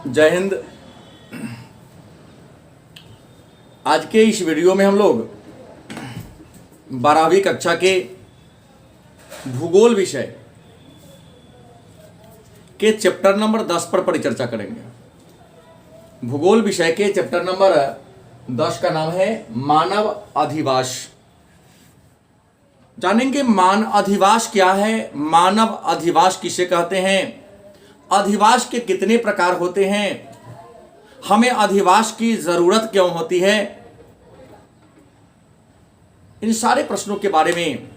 जय हिंद। आज के इस वीडियो में हम लोग 12वीं कक्षा के भूगोल विषय के चैप्टर नंबर 10 पर परिचर्चा करेंगे। भूगोल विषय के चैप्टर नंबर 10 का नाम है मानव अधिवास। जानेंगे मान अधिवास क्या है, मानव अधिवास किसे कहते हैं, अधिवास के कितने प्रकार होते हैं, हमें अधिवास की जरूरत क्यों होती है। इन सारे प्रश्नों के बारे में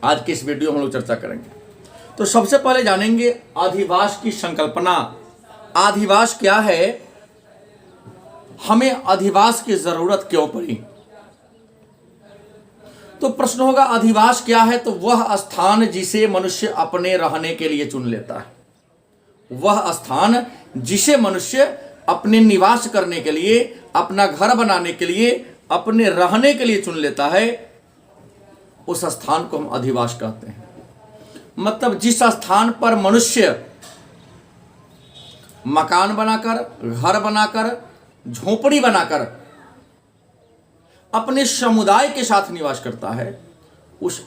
आज के इस वीडियो में हम लोग चर्चा करेंगे। तो सबसे पहले जानेंगे अधिवास की संकल्पना। अधिवास क्या है, हमें अधिवास की जरूरत क्यों पड़ी। तो प्रश्न होगा अधिवास क्या है, तो वह स्थान जिसे मनुष्य अपने रहने के लिए चुन लेता है। वह स्थान जिसे मनुष्य अपने निवास करने के लिए, अपना घर बनाने के लिए, अपने रहने के लिए चुन लेता है, उस स्थान को हम अधिवास कहते हैं। मतलब जिस स्थान पर मनुष्य मकान बनाकर, घर बनाकर, झोपड़ी बनाकर अपने समुदाय के साथ निवास करता है, उस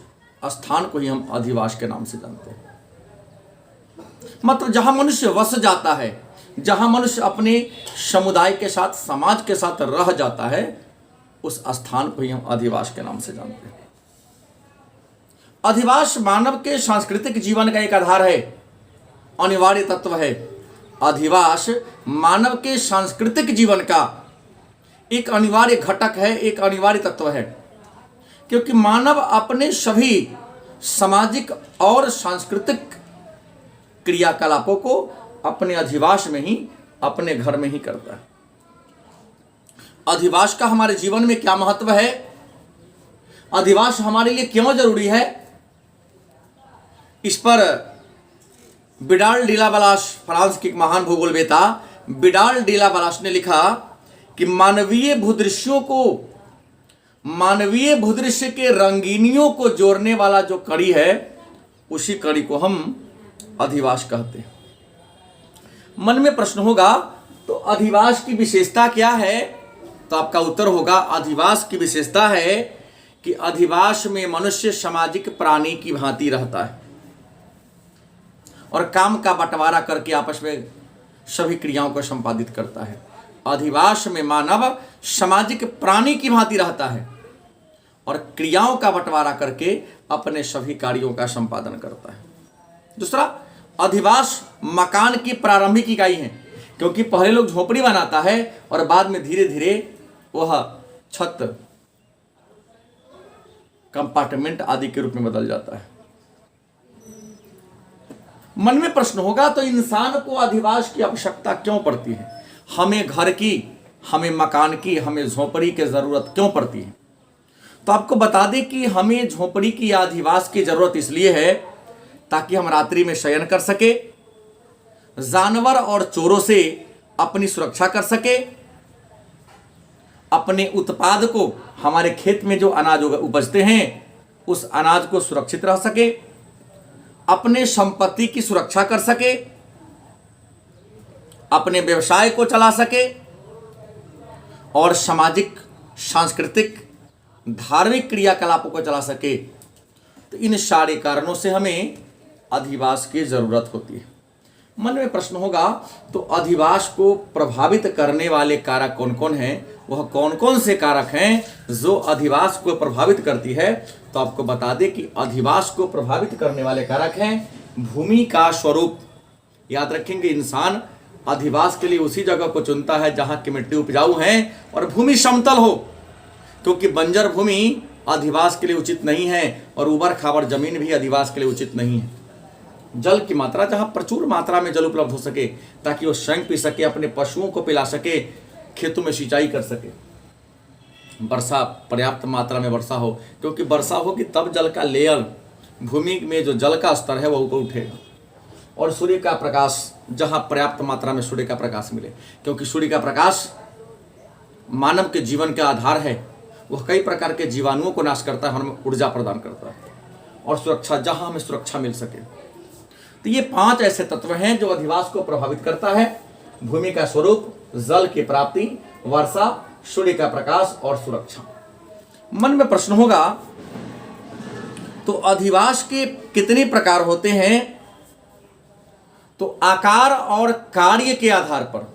स्थान को ही हम अधिवास के नाम से जानते हैं। मतलब जहां मनुष्य वस जाता है, जहां मनुष्य अपने समुदाय के साथ, समाज के साथ रह जाता है, उस स्थान को ही हम अधिवास के नाम से जानते हैं। अधिवास मानव के सांस्कृतिक जीवन का एक आधार है, अनिवार्य तत्व है। अधिवास मानव के सांस्कृतिक जीवन का एक अनिवार्य घटक है, एक अनिवार्य तत्व है, क्योंकि मानव अपने सभी सामाजिक और सांस्कृतिक क्रियाकलापों को अपने अधिवास में ही, अपने घर में ही करता है। अधिवास का हमारे जीवन में क्या महत्व है, अधिवास हमारे लिए क्यों जरूरी है, इस पर विडाल डिलावालास, फ्रांस के एक महान भूगोलवेता विडाल डिलावालास ने लिखा कि मानवीय भूदृश्य के रंगीनियों को जोड़ने वाला जो कड़ी है, उसी कड़ी को हम अधिवास कहते हैं। मन में प्रश्न होगा तो अधिवास की विशेषता क्या है, तो आपका उत्तर होगा अधिवास की विशेषता है कि अधिवास में मनुष्य सामाजिक प्राणी की भांति रहता है और काम का बंटवारा करके आपस में सभी क्रियाओं को संपादित करता है। अधिवास में मानव सामाजिक प्राणी की भांति रहता है और क्रियाओं का बंटवारा करके अपने सभी कार्यों का संपादन करता है। दूसरा, अधिवास मकान की प्रारंभिक इकाई है, क्योंकि पहले लोग झोपड़ी बनाता है और बाद में धीरे धीरे वह छत, कंपार्टमेंट आदि के रूप में बदल जाता है। मन में प्रश्न होगा तो इंसान को अधिवास की आवश्यकता क्यों पड़ती है, हमें घर की, हमें मकान की, हमें झोपड़ी की जरूरत क्यों पड़ती है। तो आपको बता दें कि हमें झोपड़ी की या अधिवास की जरूरत इसलिए है ताकि हम रात्रि में शयन कर सके, जानवर और चोरों से अपनी सुरक्षा कर सके, अपने उत्पाद को, हमारे खेत में जो अनाज उपजते हैं उस अनाज को सुरक्षित रह सके, अपने संपत्ति की सुरक्षा कर सके, अपने व्यवसाय को चला सके और सामाजिक, सांस्कृतिक, धार्मिक क्रियाकलापों को चला सके। तो इन सारे कारणों से हमें अधिवास की जरूरत होती है। मन में प्रश्न होगा तो अधिवास को प्रभावित करने वाले कारक कौन कौन हैं, वह कौन कौन से कारक हैं जो अधिवास को प्रभावित करती है। तो आपको बता दें कि अधिवास को प्रभावित करने वाले कारक हैं भूमि का स्वरूप। याद रखेंगे, इंसान अधिवास के लिए उसी जगह को चुनता है जहां की मिट्टी उपजाऊ है और भूमि समतल हो, क्योंकि बंजर भूमि अधिवास के लिए उचित नहीं है और उबड़ खाबड़ जमीन भी अधिवास के लिए उचित नहीं है। जल की मात्रा, जहां प्रचुर मात्रा में जल उपलब्ध हो सके ताकि वो स्वयं पी सके, अपने पशुओं को पिला सके, खेतों में सिंचाई कर सके, वर्षा, पर्याप्त मात्रा में वर्षा हो, क्योंकि वर्षा होगी तब जल का लेयर, भूमि में जो जल का स्तर है वह ऊपर उठेगा। और सूर्य का प्रकाश, जहां पर्याप्त मात्रा में सूर्य का प्रकाश मिले, क्योंकि सूर्य का प्रकाश मानव के जीवन का आधार है, वह कई प्रकार के जीवाणुओं को नाश करता है, हमें ऊर्जा प्रदान करता है और सुरक्षा, जहां हमें सुरक्षा मिल सके। तो ये 5 ऐसे तत्व हैं जो अधिवास को प्रभावित करता है भूमि का स्वरूप, जल की प्राप्ति, वर्षा, सूर्य का प्रकाश और सुरक्षा। मन में प्रश्न होगा, तो अधिवास के कितने प्रकार होते हैं? तो आकार और कार्य के आधार पर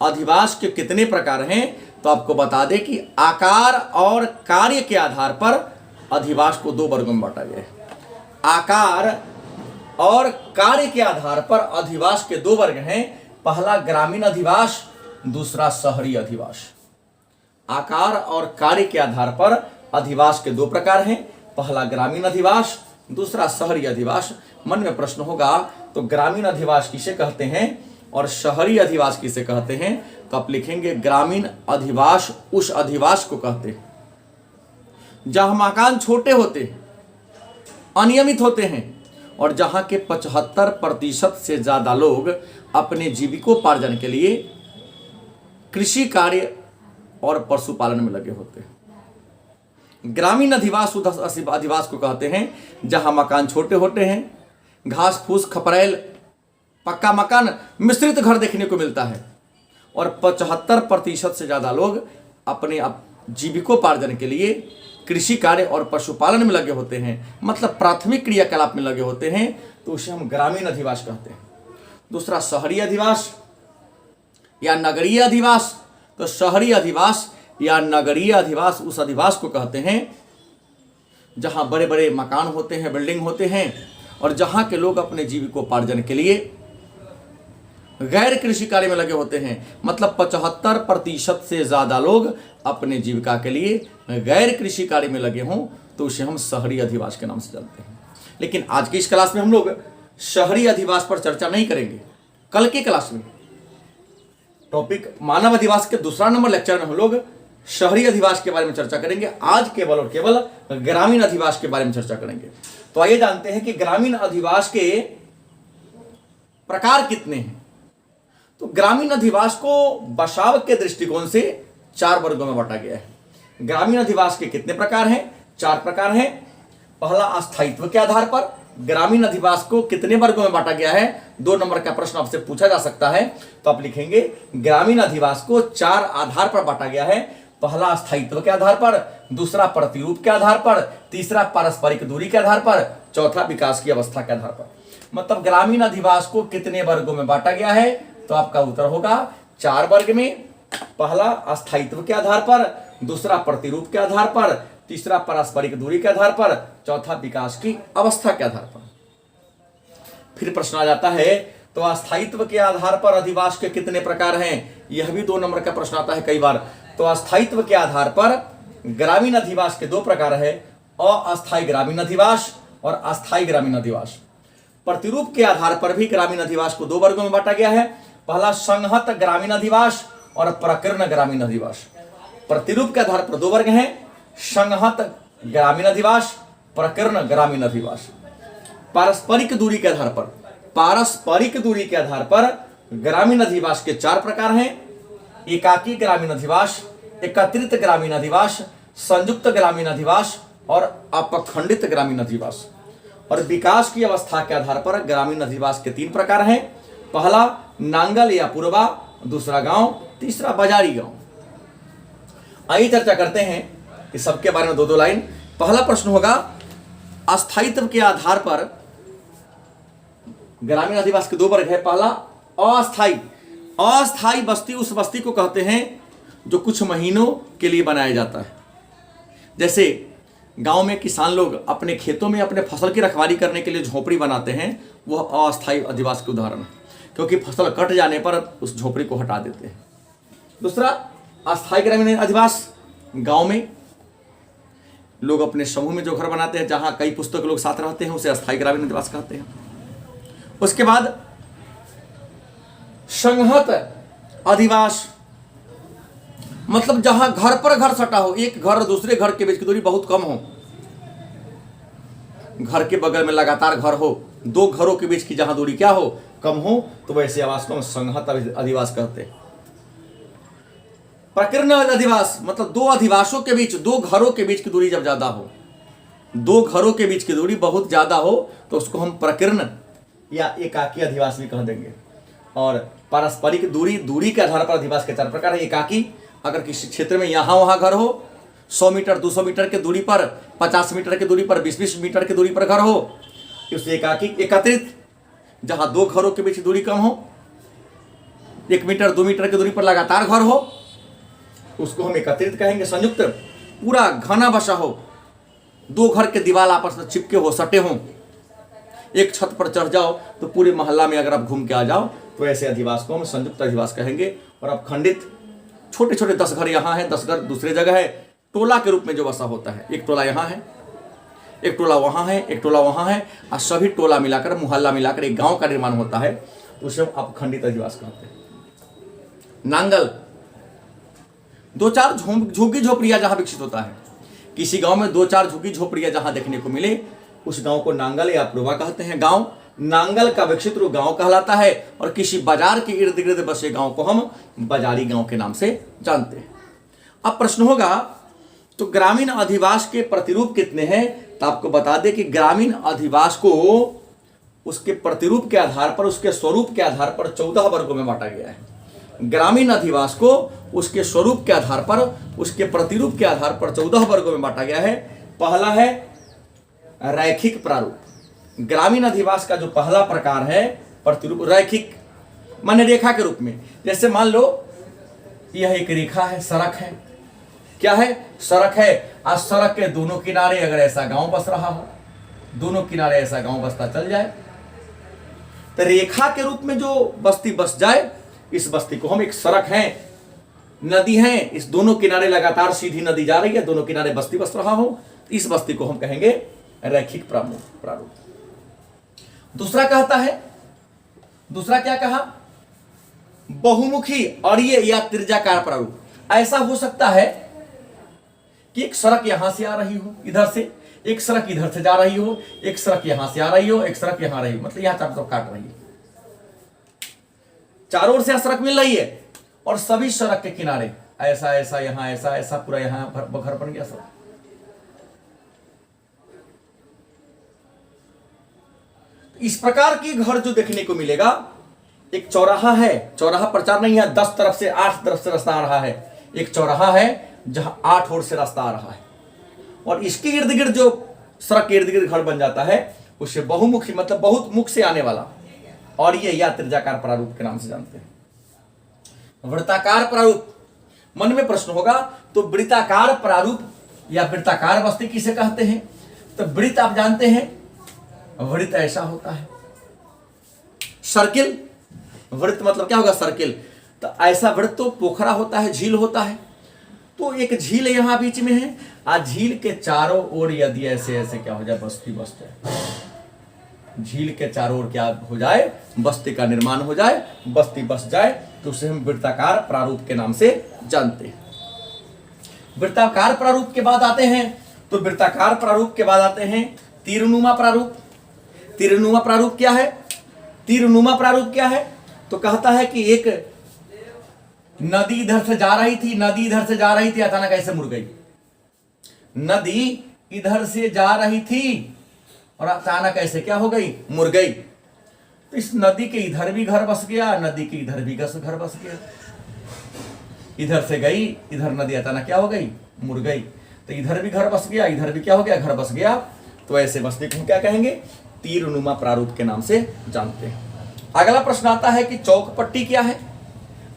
अधिवास के कितने प्रकार हैं? तो आपको बता दें कि आकार और कार्य के आधार पर अधिवास को दो वर्गों में बांटा गया है। आकार और कार्य के आधार पर अधिवास के दो वर्ग हैं। पहला ग्रामीण अधिवास, दूसरा शहरी अधिवास। आकार और कार्य के आधार पर अधिवास के दो प्रकार हैं। पहला ग्रामीण अधिवास, दूसरा शहरी अधिवास। मन में प्रश्न होगा, तो ग्रामीण अधिवास किसे कहते हैं और शहरी अधिवास किसे कहते हैं? तो आप लिखेंगे ग्रामीण अधिवास उस अधिवास को कहते हैं जहां मकान छोटे होते हैं, अनियमित होते हैं और जहां के 75% से ज्यादा लोग अपने जीविकोपार्जन के लिए कृषि कार्य और पशुपालन में लगे होते हैं। ग्रामीण अधिवास उस अधिवास को कहते हैं जहां मकान छोटे होते हैं, घास फूस, खपरेल, पक्का मकान, मिश्रित घर देखने को मिलता है और 75% से ज्यादा लोग अपने जीविकोपार्जन के लिए कृषि कार्य और पशुपालन में लगे होते हैं, मतलब प्राथमिक क्रियाकलाप में लगे होते हैं, तो उसे हम ग्रामीण अधिवास कहते हैं। दूसरा शहरी अधिवास या नगरीय अधिवास। तो शहरी अधिवास या नगरीय अधिवास उस अधिवास को कहते हैं जहां बड़े बड़े मकान होते हैं, बिल्डिंग होते हैं और जहां के लोग अपने जीविकोपार्जन के लिए गैर कृषि कार्य में लगे होते हैं, मतलब 75% से ज्यादा लोग अपने जीविका के लिए गैर कृषि कार्य में लगे हों, तो उसे हम शहरी अधिवास के नाम से जानते हैं। लेकिन आज की इस क्लास में हम लोग शहरी अधिवास पर चर्चा नहीं करेंगे। कल की क्लास में टॉपिक मानव अधिवास के दूसरा नंबर लेक्चर में हम लोग शहरी अधिवास के बारे में चर्चा करेंगे। आज केवल और केवल ग्रामीण अधिवास के बारे में चर्चा करेंगे। तो आइए जानते हैं कि ग्रामीण अधिवास के प्रकार कितने हैं। तो ग्रामीण अधिवास को बसाव के दृष्टिकोण से 4 वर्गों में बांटा गया है। ग्रामीण अधिवास के कितने प्रकार हैं? 4 प्रकार हैं। पहला, अस्थायित्व के आधार पर ग्रामीण अधिवास को कितने वर्गों में बांटा गया है? 2 नंबर का प्रश्न आपसे पूछा जा सकता है। तो आप लिखेंगे ग्रामीण अधिवास को 4 आधार पर बांटा गया है। पहला, अस्थायित्व के आधार पर, दूसरा प्रतिरूप के आधार पर, तीसरा पारस्परिक दूरी के आधार पर, चौथा विकास की अवस्था के आधार पर। मतलब ग्रामीण अधिवास को कितने वर्गों में बांटा गया है? तो आपका उत्तर होगा 4 वर्ग में। पहला अस्थायित्व के आधार पर, दूसरा प्रतिरूप के आधार पर, तीसरा पारस्परिक दूरी के आधार पर, चौथा विकास की अवस्था के आधार पर। फिर प्रश्न आ जाता है, तो अस्थायित्व के आधार पर अधिवास के कितने प्रकार हैं? यह भी 2 नंबर का प्रश्न आता है कई बार। तो अस्थायित्व के आधार पर ग्रामीण अधिवास के 2 प्रकार है, अस्थायी ग्रामीण अधिवास और अस्थायी ग्रामीण अधिवास। प्रतिरूप के आधार पर भी ग्रामीण अधिवास को 2 वर्गों में बांटा गया है। पहला, संहत ग्रामीण अधिवास और प्रकीर्ण ग्रामीण अधिवास। प्रतिरूप के आधार पर 2 वर्ग हैं, संहत ग्रामीण अधिवास, प्रकीर्ण ग्रामीण अधिवास। पारस्परिक दूरी के आधार पर, पारस्परिक दूरी के आधार पर ग्रामीण अधिवास के 4 प्रकार हैं। एकाकी ग्रामीण अधिवास, एकत्रित ग्रामीण अधिवास, संयुक्त ग्रामीण अधिवास और अपखंडित ग्रामीण अधिवास। और विकास की अवस्था के आधार पर ग्रामीण अधिवास के 3 प्रकार हैं। पहला, नांगल या पुरबा, दूसरा गांव, तीसरा बाजारी गांव। आइए चर्चा करते हैं कि सबके बारे में 2-2 लाइन। पहला प्रश्न होगा, अस्थायित्व के आधार पर ग्रामीण अधिवास के 2 वर्ग है। पहला, अस्थायी। अस्थायी बस्ती उस बस्ती को कहते हैं जो कुछ महीनों के लिए बनाया जाता है। जैसे गांव में किसान लोग अपने खेतों में अपने फसल की रखवाली करने के लिए झोपड़ी बनाते हैं, वह अस्थायी अधिवास के उदाहरण है, क्योंकि फसल कट जाने पर उस झोपड़ी को हटा देते हैं। दूसरा, अस्थायी ग्रामीण अधिवास, गांव में लोग अपने समूह में जो घर बनाते हैं, जहां कई पुस्तक लोग साथ रहते हैं, उसे अस्थायी ग्रामीण अधिवास कहते हैं। उसके बाद संहत अधिवास, मतलब जहां घर पर घर सटा हो, एक घर और दूसरे घर के बीच की दूरी बहुत कम हो, घर के बगल में लगातार घर हो, 2 घरों के बीच की जहां दूरी क्या हो, कम हो, तो वैसे आवास को हम संहत अधिवास कहते हैं। प्रकीर्ण अधिवास, मतलब 2 अधिवासों के बीच, 2 घरों के बीच की दूरी जब ज्यादा हो, 2 घरों के बीच की दूरी बहुत ज्यादा हो, तो उसको हम प्रकीर्ण या एकाकी अधिवास भी कह देंगे। और पारस्परिक दूरी के आधार पर अधिवास के 4 प्रकार है। एकाकी, अगर किसी क्षेत्र में यहाँ वहाँ घर हो, 100 मीटर 200 मीटर के दूरी पर, 50 मीटर की दूरी पर, 20-20 मीटर की दूरी पर घर हो, उसे एकाकी। एकत्रित, जहाँ 2 घरों के बीच दूरी कम हो, 1 मीटर 2 मीटर की दूरी पर लगातार घर हो, उसको हम एकत्रित कहेंगे। संयुक्त, पूरा घना बसा हो, 2 घर के दीवार आपस में चिपके हो, सटे हों, एक छत पर चढ़ जाओ तो पूरे मोहल्ला में अगर आप घूम के आ जाओ, तो ऐसे अधिवास को हम संयुक्त अधिवास कहेंगे। और अब खंडित, छोटे छोटे 10 घर यहाँ है, 10 घर दूसरे जगह है, टोला के रूप में जो बसा होता है, एक टोला यहाँ है, एक टोला वहाँ है, एक टोला वहाँ है, और सभी टोला मिलाकर, मोहल्ला मिलाकर एक गांव का निर्माण होता है, उसे हम अपखंडित अधिवास कहते हैं। नांगल, 2-4 झुग्गी झोपड़ियाँ जहाँ विकसित होता है, किसी गांव में 2-4 झुग्गी झोपड़ियाँ जहाँ देखने को मिले, उस गांव को नांगल या प्रोवा कहते हैं। गांव नांगल का विकसित रूप गांव कहलाता है, और किसी बाजार के इर्द गिर्द बसे गांव को हम बाजारी गांव के नाम से जानते हैं। अब प्रश्न होगा, तो ग्रामीण अधिवास के प्रतिरूप कितने हैं? तो आपको बता दें कि ग्रामीण अधिवास को उसके प्रतिरूप के आधार पर, उसके स्वरूप के आधार पर 14 वर्गों में बांटा गया है। ग्रामीण अधिवास को उसके स्वरूप के आधार पर, उसके प्रतिरूप के आधार पर 14 वर्गों में बांटा गया है। पहला है रैखिक प्रारूप। ग्रामीण अधिवास का जो पहला प्रकार है प्रतिरूप, रैखिक माने रेखा के रूप में। जैसे मान लो यह एक रेखा है, सड़क है, क्या है? सड़क है। आज सड़क के दोनों किनारे अगर ऐसा गांव बस रहा हो, दोनों किनारे ऐसा गांव बसता चल जाए, तो रेखा के रूप में जो बस्ती बस जाए, इस बस्ती को हम एक सड़क है, नदी है, इस दोनों किनारे लगातार सीधी नदी जा रही है, दोनों किनारे बस्ती बस रहा हो, इस बस्ती को हम कहेंगे रैखिक प्रारूप। दूसरा कहता है, दूसरा क्या कहा? बहुमुखी अड़िय या त्रिज्याकार प्रारूप। ऐसा हो सकता है कि एक सड़क यहां से आ रही हो, इधर से, एक सड़क इधर से जा रही हो, एक सड़क यहां से आ रही हो, एक सड़क यहां रही हो, मतलब यहां चारों तरफ काट रही है, चारों ओर से सड़क मिल रही है, और सभी सड़क के किनारे ऐसा ऐसा, यहां ऐसा ऐसा, पूरा यहां घर बन गया सब। इस प्रकार की घर जो देखने को मिलेगा, एक चौराहा है, चौराहा प्रचार नहीं है, 10 तरफ से 8 तरफ से रास्ता आ रहा है, एक चौराहा है जहां 8 ओर से रास्ता आ रहा है, और इसके इर्द गिर्द जो सड़क के इर्द गिर्द घर बन जाता है, उसे बहुमुखी मतलब बहुत मुख से आने वाला, और ये या त्रिज्याकार प्रारूप के नाम से जानते हैं। वृत्ताकार प्रारूप, मन में प्रश्न होगा, तो वृत्ताकार प्रारूप या वृत्ताकार बस्ती किसे कहते हैं? तो वृत्त आप जानते हैं, वृत्त ऐसा होता है, सर्किल, वृत्त मतलब क्या होगा? सर्किल। तो ऐसा वृत्त तो पोखरा होता है, झील होता है, तो एक झील यहां बीच में है, आज झील के चारों ओर यदि ऐसे ऐसे क्या हो जाए, बस्ती बस जाए, झील के चारों ओर क्या हो जाए, बस्ती का निर्माण हो जाए, बस्ती बस जाए, तो उसे हम वृत्ताकार प्रारूप के नाम से जानते हैं। वृत्ताकार प्रारूप के बाद आते हैं, तो वृत्ताकार प्रारूप के बाद आते हैं तीरनुमा प्रारूप। तीरनुमा प्रारूप क्या है? तीरनुमा प्रारूप क्या है? तो कहता है कि एक नदी इधर से जा रही थी, नदी इधर से जा रही थी, अचानक ऐसे मुड़ गई। नदी इधर से जा रही थी और अचानक ऐसे क्या हो गई? मुड़ गई। तो इस नदी के इधर भी घर बस गया, नदी के इधर भी घर बस गया, इधर से गई, इधर नदी अचानक क्या हो गई? मुड़ गई। तो इधर भी घर बस गया, इधर भी क्या हो गया? घर बस गया। तो ऐसे बस्ती को क्या कहेंगे? तीरनुमा प्रारूप के नाम से जानते हैं। अगला प्रश्न आता है कि चौक-पट्टी क्या है?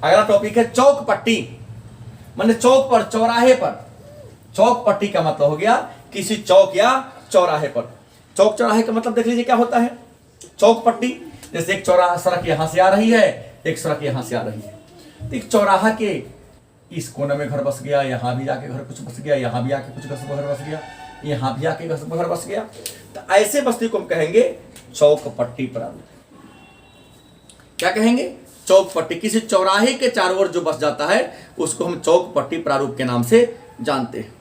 अगला टॉपिक है चौक-पट्टी, माने चौक पर, चौराहे पर। चौक-पट्टी का मतलब हो गया किसी चौक या चौराहे पर। चौक चौराहे का मतलब देख लीजिए क्या होता है। चौक-पट्टी, जैसे एक चौराहा, सड़क यहां से आ रही है, एक सड़क यहां से आ रही है, तो एक चौराहा के इस कोने में घर बस गया, यहां भी जाके घर कुछ बस गया, यहां भी आके कुछ घर बस गया, यहां भी आके घर बस गया। तो ऐसे बस्ती को हम कहेंगे चौक-पट्टी प्रारूप। क्या कहेंगे? चौक-पट्टी। किसी चौराहे के चारों ओर जो बस जाता है उसको हम चौक-पट्टी प्रारूप के नाम से जानते हैं।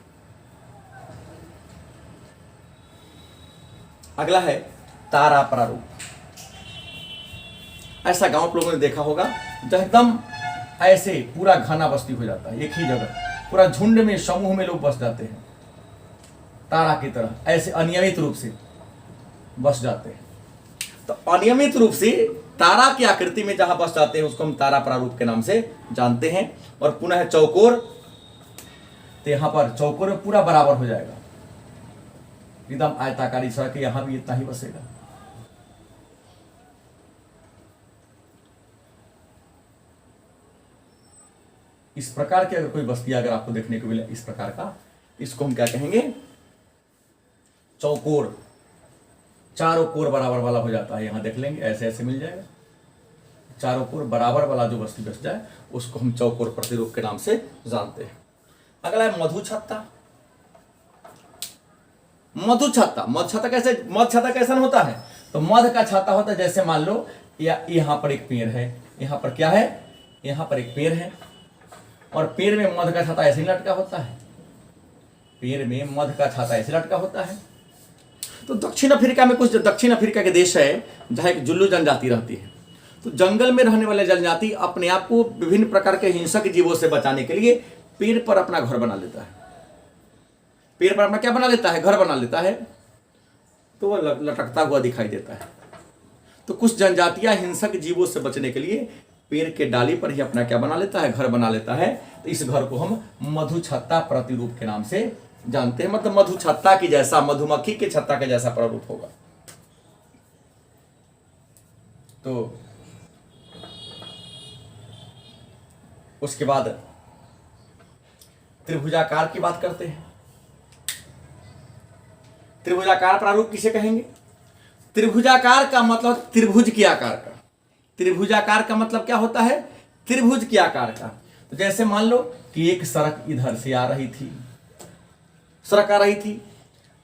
अगला है तारा प्रारूप। ऐसा गांव आप लोगों ने देखा होगा जहां एकदम ऐसे पूरा घना बस्ती हो जाता है, एक ही जगह पूरा झुंड में, समूह में लोग बस जाते हैं, तारा की तरह ऐसे अनियमित रूप से बस जाते हैं। तो अनियमित रूप से तारा की आकृति में जहां बस जाते हैं उसको हम तारा प्रारूप के नाम से जानते हैं। और पुनः चौकोर, तो यहां पर चौकोर में पूरा बराबर हो जाएगा, एकदम आयताकारी सड़क, यहां भी इतना ही बसेगा। इस प्रकार की अगर कोई बस्ती अगर आपको देखने को मिले इस प्रकार का, इसको हम क्या कहेंगे, चौकोर। चारों कोर बराबर वाला हो जाता है, यहां देख लेंगे ऐसे ऐसे मिल जाएगा। चारों कोर बराबर वाला जो बस्ती बस जाए उसको हम चौकोर प्रतिरूप के नाम से जानते हैं। अगला है मधु छत्ता। मधु छत्ता, मधु छत्ता कैसे, मधु छत्ता कैसा होता है, तो मध का छत्ता होता है, जैसे मान लो यहां पर एक पेड़ है, यहां पर क्या है, यहां पर एक पेड़ है और पेड़ में मध का छत्ता ऐसे ही लटका होता है, पेड़ में मध का छत्ता ऐसे लटका होता है। तो दक्षिण अफ्रीका में कुछ दक्षिण अफ्रीका के देश है जहां एक जुल्लू जनजाति रहती है। तो जंगल में रहने वाले जनजाति अपने आप को विभिन्न प्रकार के हिंसक जीवों से बचाने के लिए पेड़ पर अपना घर बना लेता है। पेड़ पर अपना क्या बना लेता है, घर बना लेता है, तो वह लटकता हुआ दिखाई देता है। तो कुछ जनजातियां हिंसक जीवों से बचने के लिए पेड़ के डाली पर ही अपना क्या बना लेता है, घर बना लेता है। तो इस घर को हम मधु छत्ता प्रतिरूप के नाम से जानते हैं। मतलब मधु छत्ता की जैसा, मधुमक्खी के छत्ता के जैसा प्रारूप होगा। तो उसके बाद त्रिभुजाकार की बात करते हैं। त्रिभुजाकार प्रारूप किसे कहेंगे? त्रिभुजाकार का मतलब त्रिभुज के आकार का। त्रिभुजाकार का मतलब क्या होता है? त्रिभुज के आकार का। तो जैसे मान लो कि एक सड़क इधर से आ रही थी, सड़क आ रही थी,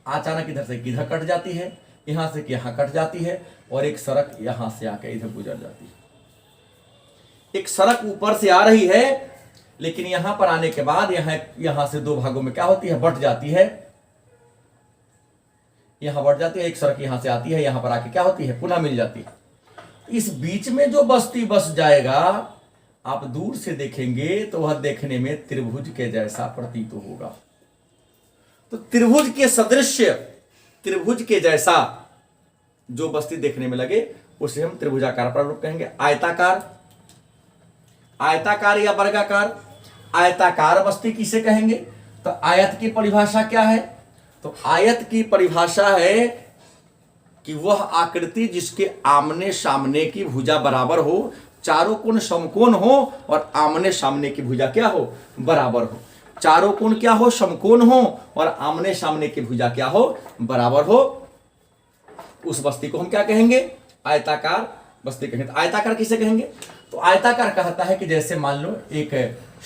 अचानक इधर से किधर कट जाती है, यहां से यहां कट जाती है, और एक सड़क यहां से आके इधर गुजर जाती है। एक सड़क ऊपर से आ रही है, लेकिन यहां पर आने के बाद यहां से दो भागों में क्या होती है, बट जाती है। यहां बढ़ जाती है, एक सड़क यहां से आती है, यहां पर आके क्या होती है, पुनः मिल जाती है। इस बीच में जो बस्ती बस जाएगा, आप दूर से देखेंगे तो वह देखने में त्रिभुज के जैसा प्रतीत होगा। तो त्रिभुज के सदृश, त्रिभुज के जैसा जो बस्ती देखने में लगे उसे हम त्रिभुजाकार प्रारूप कहेंगे। आयताकार, आयताकार या वर्गाकार। आयताकार बस्ती किसे कहेंगे? तो आयत की परिभाषा क्या है? तो आयत की परिभाषा है कि वह आकृति जिसके आमने सामने की भुजा बराबर हो, चारों कोण समकोण हो और आमने सामने की भुजा क्या हो, बराबर हो। चारों कोण क्या हो, समकोण हो, और आमने सामने की भुजा क्या हो, बराबर हो। उस बस्ती को हम क्या कहेंगे? आयताकार बस्ती कहेंगे। तो आयताकार किसे कहेंगे? तो आयताकार कहता है कि जैसे मान लो एक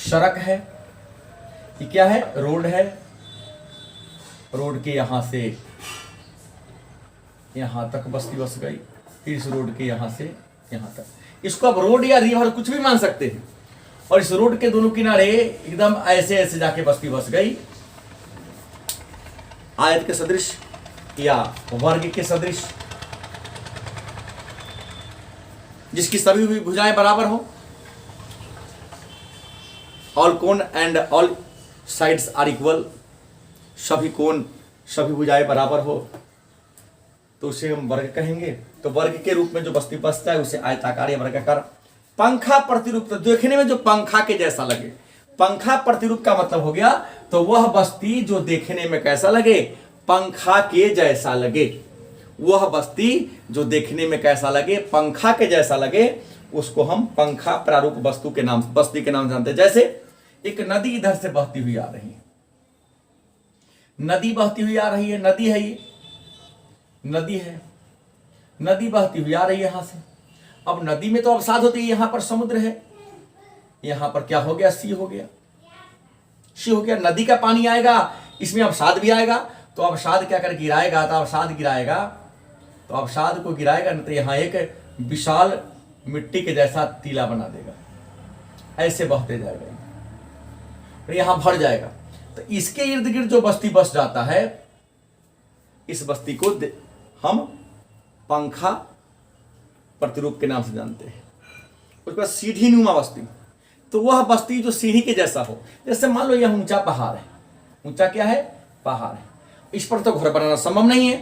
सड़क है, ये क्या है, रोड है, रोड के यहां से यहां तक बस्ती बस गई, इस रोड के यहां से यहां तक, इसको अब रोड या रिवर कुछ भी मान सकते हैं। और इस रोड के दोनों किनारे एकदम ऐसे ऐसे जाके बस्ती बस गई। आयत के सदृश या वर्ग के सदृश, जिसकी सभी भी भुजाएं बराबर हो। ऑल कोन and all sides are equal, सभी कोण सभी भुजाएं बराबर हो, तो उसे हम वर्ग कहेंगे। तो वर्ग के रूप में जो बस्ती बसता है उसे आयताकार या वर्गाकार। पंखा प्रतिरूप, तो देखने में जो पंखा के जैसा लगे, पंखा प्रतिरूप का मतलब हो गया तो वह बस्ती जो देखने में कैसा लगे, पंखा के जैसा लगे। वह बस्ती जो देखने में कैसा लगे, पंखा के जैसा लगे, उसको हम पंखा प्रारूप वस्तु के नाम, बस्ती के नाम जानते हैं। जैसे एक नदी इधर से बहती हुई आ रही है, नदी बहती हुई आ रही है, नदी है ये, नदी है, नदी बहती हुई आ रही है यहां से। अब नदी में तो अवसाद होती है, यहां पर समुद्र है, यहां पर क्या हो गया, सी हो गया, सी हो गया। नदी का पानी आएगा, इसमें अवसाद भी आएगा, तो अवसाद क्या कर गिराएगा, तो अवसाद गिराएगा, तो अवसाद को गिराएगा न, तो यहां एक विशाल मिट्टी के जैसा टीला बना देगा, ऐसे बहते जाएगा, यहां भर जाएगा। तो इसके इर्द गिर्द जो बस्ती बस जाता है, इस बस्ती को हम पंखा प्रतिरूप के नाम से जानते हैं। उसके बाद सीढ़ी नुमा बस्ती, तो वह बस्ती जो सीढ़ी के जैसा हो। जैसे मान लो यह ऊंचा पहाड़ है, ऊंचा क्या है, पहाड़ है, इस पर तो घर बनाना संभव नहीं है।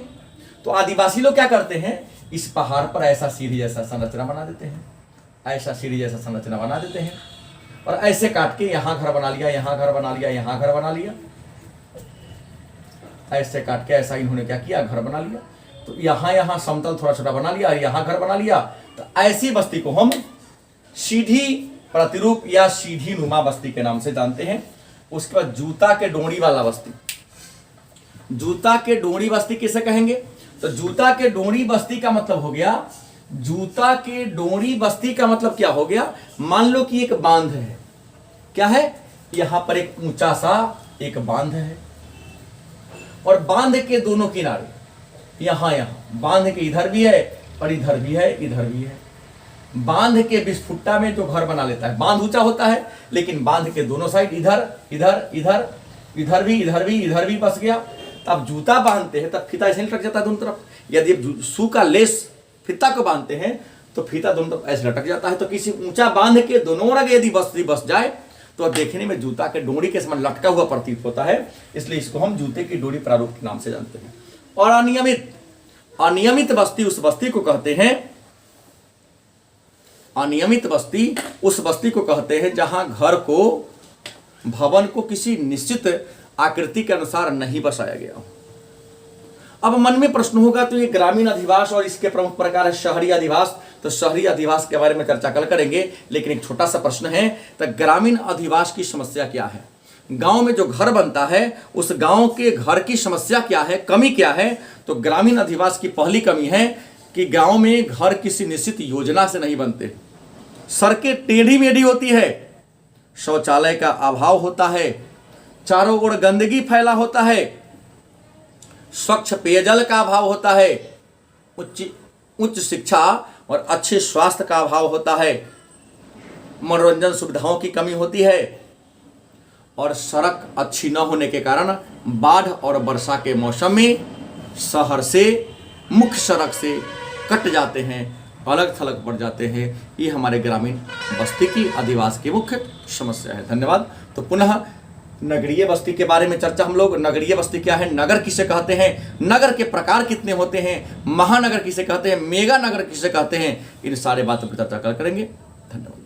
तो आदिवासी लोग क्या करते हैं इस पहाड़ पर ऐसा सीढ़ी जैसा संरचना बना देते हैं, ऐसा सीढ़ी जैसा संरचना बना देते हैं, और ऐसे काट के यहाँ घर बना लिया, यहाँ घर बना लिया, यहाँ घर बना लिया, ऐसे काट के ऐसा इन्होंने क्या किया, घर बना लिया। तो यहाँ समतल थोड़ा छोटा बना लिया, यहाँ घर बना लिया। तो ऐसी बस्ती को हम सीधी प्रतिरूप या सीधी नुमा बस्ती के नाम से जानते हैं। उसके बाद जूता के डोरी वाला बस्ती। जूता के डोरी बस्ती किसे कहेंगे? तो जूता के डोरी बस्ती का मतलब हो गया, जूता के डोरी बस्ती का मतलब क्या हो गया? मान लो कि एक बांध है, क्या है? यहां पर एक ऊंचा सा एक बांध है, और बांध के दोनों किनारे यहां बांध के इधर भी है और इधर भी है, इधर भी है। बांध के विस्फुट्टा में जो घर बना लेता है, बांध ऊंचा होता है लेकिन बांध के दोनों साइड इधर इधर इधर इधर भी इधर भी इधर भी बस गया। तब जूता बांधते हैं तब फीता ऐसे लटक जाता है दोनों तरफ। यदि शू का लेस फीता को बांधते हैं तो फीता दोनों तरफ ऐसे लटक जाता है। तो किसी ऊंचा बांध के दोनों ओर यदि बस जाए तो देखने में जूता के डोरी के समान लटका हुआ प्रतीत होता है, इसलिए इसको हम जूते की डोरी प्रारूप के नाम से जानते हैं। और अनियमित बस्ती उस बस्ती को कहते हैं, अनियमित बस्ती उस बस्ती को कहते हैं जहां घर को, भवन को किसी निश्चित आकृति के अनुसार नहीं बसाया गया। अब मन में प्रश्न होगा तो ये ग्रामीण अधिवास और इसके प्रमुख प्रकार है शहरी अधिवास। तो शहरी अधिवास के बारे में चर्चा कल करेंगे, लेकिन एक छोटा सा प्रश्न है, तो ग्रामीण अधिवास की समस्या क्या है? गांव में जो घर बनता है उस गांव के घर की समस्या क्या है, कमी क्या है? तो ग्रामीण अधिवास की पहली कमी है कि गांव में घर किसी निश्चित योजना से नहीं बनते, सड़कें टेढ़ी मेढ़ी होती है, शौचालय का अभाव होता है, चारों ओर गंदगी फैला होता है, स्वच्छ पेयजल का अभाव होता है, उच्च शिक्षा और अच्छे स्वास्थ्य का अभाव होता है, मनोरंजन सुविधाओं की कमी होती है, और सड़क अच्छी न होने के कारण बाढ़ और वर्षा के मौसम में शहर से, मुख्य सड़क से कट जाते हैं, अलग थलग पड़ जाते हैं। ये हमारे ग्रामीण बस्ती की अधिवास की मुख्य समस्या है। धन्यवाद। तो पुनः नगरीय बस्ती के बारे में चर्चा हम लोग, नगरीय बस्ती क्या है, नगर किसे कहते हैं, नगर के प्रकार कितने होते हैं, महानगर किसे कहते हैं, मेगा नगर किसे कहते हैं, इन सारे बातों पर चर्चा करेंगे। धन्यवाद।